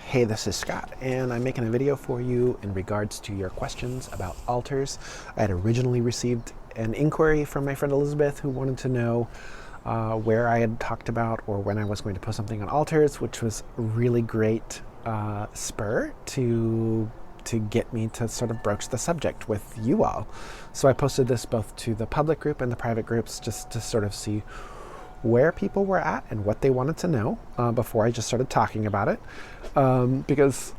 Hey, this is Scott, and I'm making a video for you in regards to your questions about altars. I had originally received an inquiry from my friend Elizabeth who wanted to know where I had talked about or when I was going to post something on altars, which was a really great spur to get me to sort of broach the subject with you all. So I posted this both to the public group and the private groups just to sort of see where people were at and what they wanted to know before I just started talking about it, because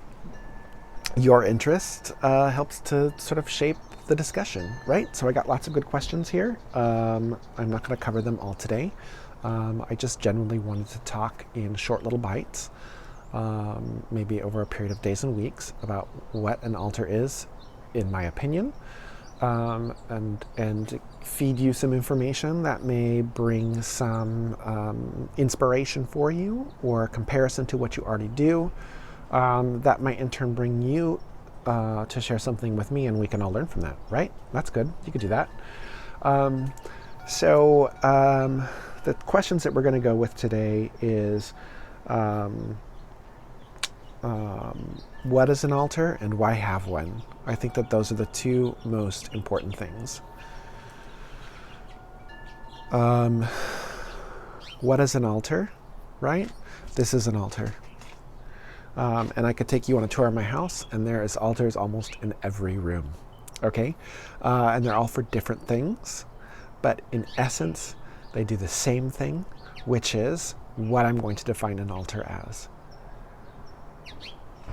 your interest helps to sort of shape the discussion, right? So I got lots of good questions here. I'm not going to cover them all today. I just generally wanted to talk in short little bites, maybe over a period of days and weeks, about what an altar is, in my opinion, and feed you some information that may bring some inspiration for you or comparison to what you already do, that might in turn bring you to share something with me, and we can all learn from that, right? That's good. You could do that. So the questions that we're going to go with today is what is an altar and why have one? I think that those are the two most important things. What is an altar, right? This is an altar. And I could take you on a tour of my house, and there is altars almost in every room, okay? And they're all for different things, but in essence, they do the same thing, which is what I'm going to define an altar as.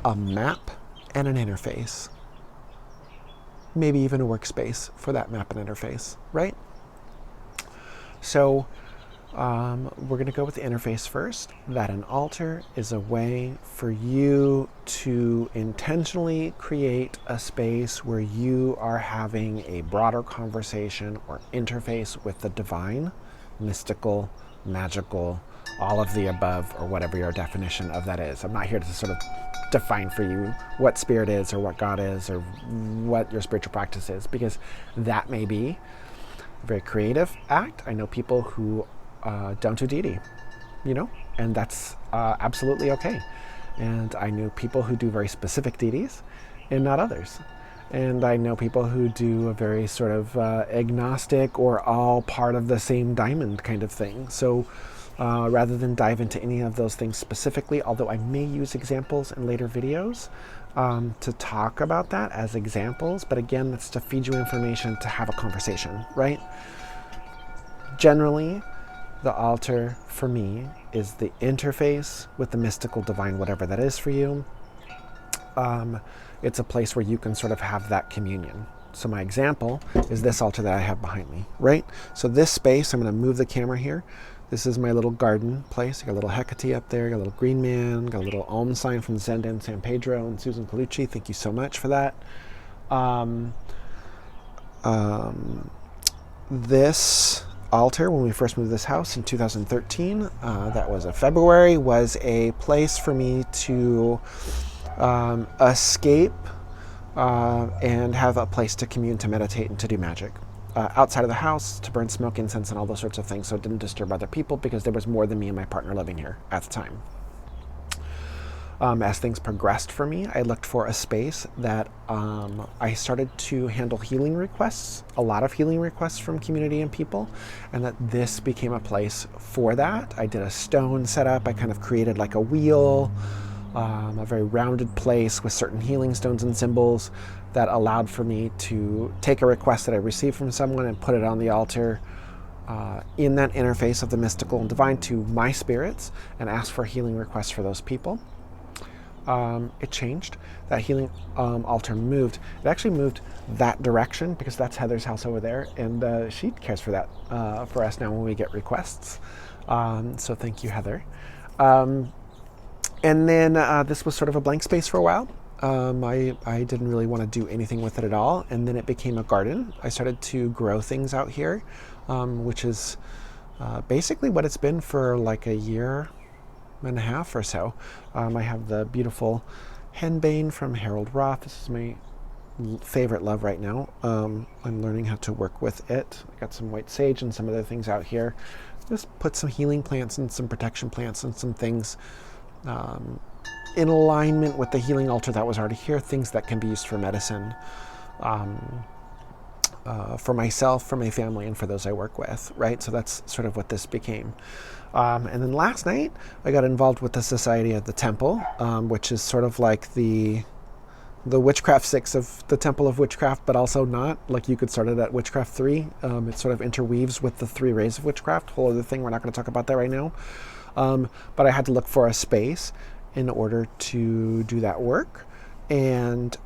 A map and an interface. Maybe even a workspace for that map and interface, right? So we're going to go with the interface first, that an altar is a way for you to intentionally create a space where you are having a broader conversation or interface with the divine, mystical, magical, all of the above, or whatever your definition of that is. I'm not here to sort of define for you what spirit is or what God is or what your spiritual practice is, because that may be a very creative act. I know people who don't do deity, and that's absolutely okay. And I know people who do very specific deities and not others. And I know people who do a very sort of agnostic or all part of the same diamond kind of thing. So rather than dive into any of those things specifically, although I may use examples in later videos to talk about that as examples, but again, that's to feed you information to have a conversation, right? Generally, the altar for me is the interface with the mystical, divine, whatever that is for you. It's a place where you can sort of have that communion. So my example is this altar that I have behind me, right? So this space, I'm going to move the camera here. This is my little garden place. I got a little Hecate up there, got a little green man, got a little almond sign from Zenda and San Pedro and Susan Colucci. Thank you so much for that. This altar, when we first moved this house in 2013, that was a February, was a place for me to escape and have a place to commune, to meditate, and to do magic. Outside of the house, to burn smoke, incense, and all those sorts of things, so it didn't disturb other people, because there was more than me and my partner living here at the time. As things progressed for me, I looked for a space that I started to handle healing requests, a lot of healing requests from community and people, and that this became a place for that. I did a stone setup. I kind of created like a wheel, a very rounded place with certain healing stones and symbols that allowed for me to take a request that I received from someone and put it on the altar in that interface of the mystical and divine to my spirits, and ask for healing requests for those people. It changed. That healing altar moved. It actually moved that direction, because that's Heather's house over there, and she cares for that for us now when we get requests. So thank you, Heather. And then this was sort of a blank space for a while. I didn't really want to do anything with it at all, and then it became a garden. I started to grow things out here, which is basically what it's been for like a year and a half or so. I have the beautiful henbane from Harold Roth. This is my favorite love right now. I'm learning how to work with it. I got some white sage and some other things out here. Just put some healing plants and some protection plants and some things in alignment with the healing altar that was already here, things that can be used for medicine, for myself, for my family, and for those I work with, right? So that's sort of what this became. And then last night, I got involved with the Society of the Temple, which is sort of like the Witchcraft 6 of the Temple of Witchcraft, but also not. Like, you could start it at Witchcraft 3. It sort of interweaves with the 3 rays of witchcraft, whole other thing. We're not going to talk about that right now. But I had to look for a space in order to do that work. And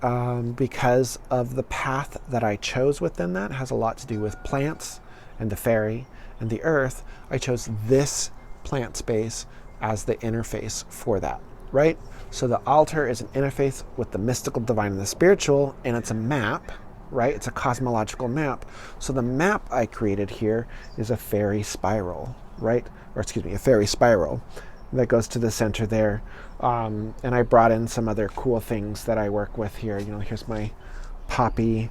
because of the path that I chose within that, has a lot to do with plants and the fairy and the earth, I chose this plant space as the interface for that, right? So the altar is an interface with the mystical, divine, and the spiritual, and it's a map, right? It's a cosmological map. So the map I created here is a fairy spiral, right? Or excuse me, a fairy spiral that goes to the center there. And I brought in some other cool things that I work with here. You know, here's my poppy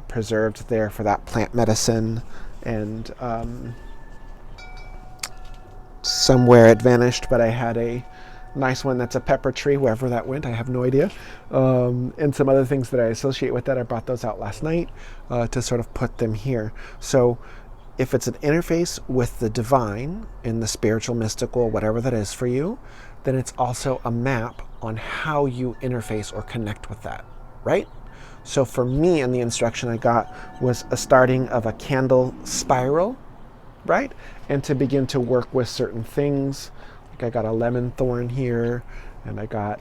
preserved there for that plant medicine. And somewhere it vanished, but I had a nice one that's a pepper tree, wherever that went, I have no idea. And some other things that I associate with that, I brought those out last night to sort of put them here. So if it's an interface with the divine in the spiritual, mystical, whatever that is for you, then it's also a map on how you interface or connect with that, right? So for me, and the instruction I got was a starting of a candle spiral, right? And to begin to work with certain things. Like I got a lemon thorn here, and I got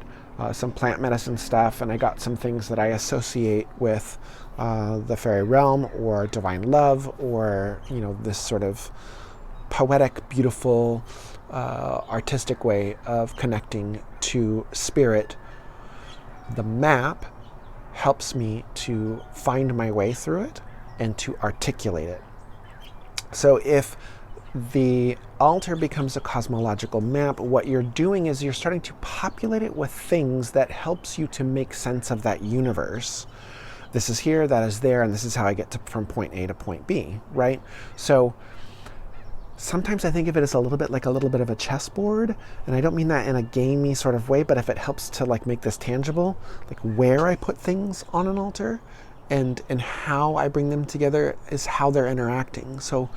some plant medicine stuff, and I got some things that I associate with the fairy realm or divine love, or, you know, this sort of poetic, beautiful, artistic way of connecting to spirit. The map helps me to find my way through it and to articulate it. So if the altar becomes a cosmological map, what you're doing is you're starting to populate it with things that helps you to make sense of that universe. This is here, that is there, and this is how I get from point A to point B, right? So sometimes I think of it as a little bit of a chessboard, and I don't mean that in a gamey sort of way, but if it helps to like make this tangible, like where I put things on an altar and how I bring them together is how they're interacting. So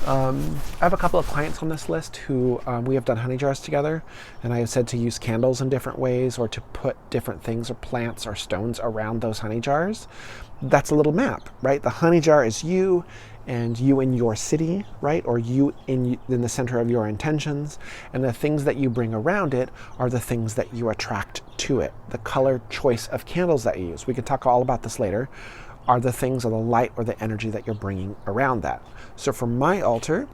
I have a couple of clients on this list who we have done honey jars together, and I have said to use candles in different ways or to put different things or plants or stones around those honey jars. That's a little map, right? The honey jar is you, and you in your city, right? Or you in the center of your intentions. And the things that you bring around it are the things that you attract to it. The color choice of candles that you use, we can talk all about this later, are the things or the light or the energy that you're bringing around that. So for my altar,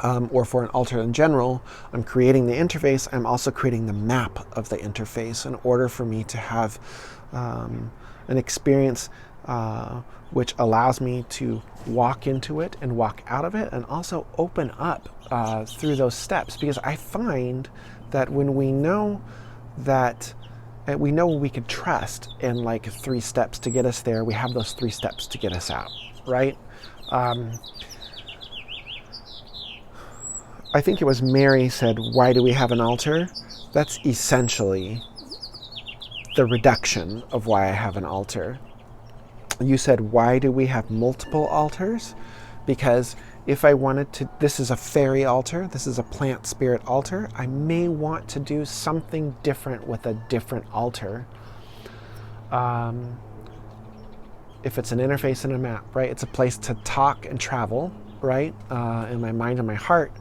or for an altar in general, I'm creating the interface. I'm also creating the map of the interface in order for me to have an experience which allows me to walk into it and walk out of it, and also open up through those steps. Because I find that when we know that we know we can trust in like 3 steps to get us there, we have those 3 steps to get us out, right? I think it was Mary said, why do we have an altar? That's essentially the reduction of why I have an altar. You said, why do we have multiple altars? Because if I wanted to, this is a fairy altar, this is a plant spirit altar, I may want to do something different with a different altar. If it's an interface and a map, right? It's a place to talk and travel, right? In my mind and my heart.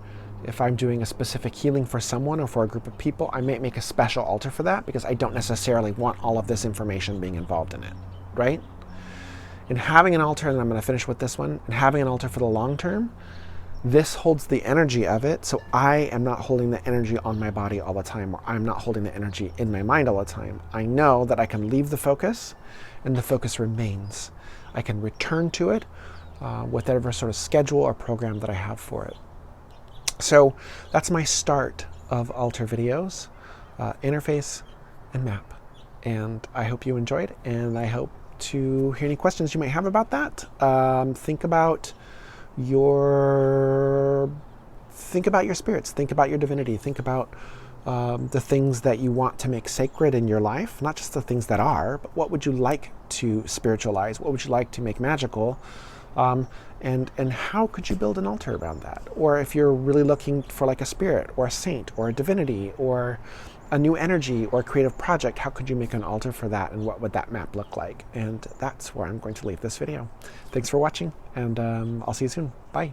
If I'm doing a specific healing for someone or for a group of people, I may make a special altar for that because I don't necessarily want all of this information being involved in it, right? And having an altar, and I'm going to finish with this one, and having an altar for the long term, this holds the energy of it, so I am not holding the energy on my body all the time, or I'm not holding the energy in my mind all the time. I know that I can leave the focus, and the focus remains. I can return to it with whatever sort of schedule or program that I have for it. So that's my start of altar videos, interface and map. And I hope you enjoyed, and I hope to hear any questions you might have about that. Think about your spirits, think about your divinity, think about the things that you want to make sacred in your life, not just the things that are, but what would you like to spiritualize? What would you like to make magical? And how could you build an altar around that? Or if you're really looking for like a spirit or a saint or a divinity or a new energy or a creative project, how could you make an altar for that, and what would that map look like? And that's where I'm going to leave this video. Thanks for watching, and I'll see you soon. Bye.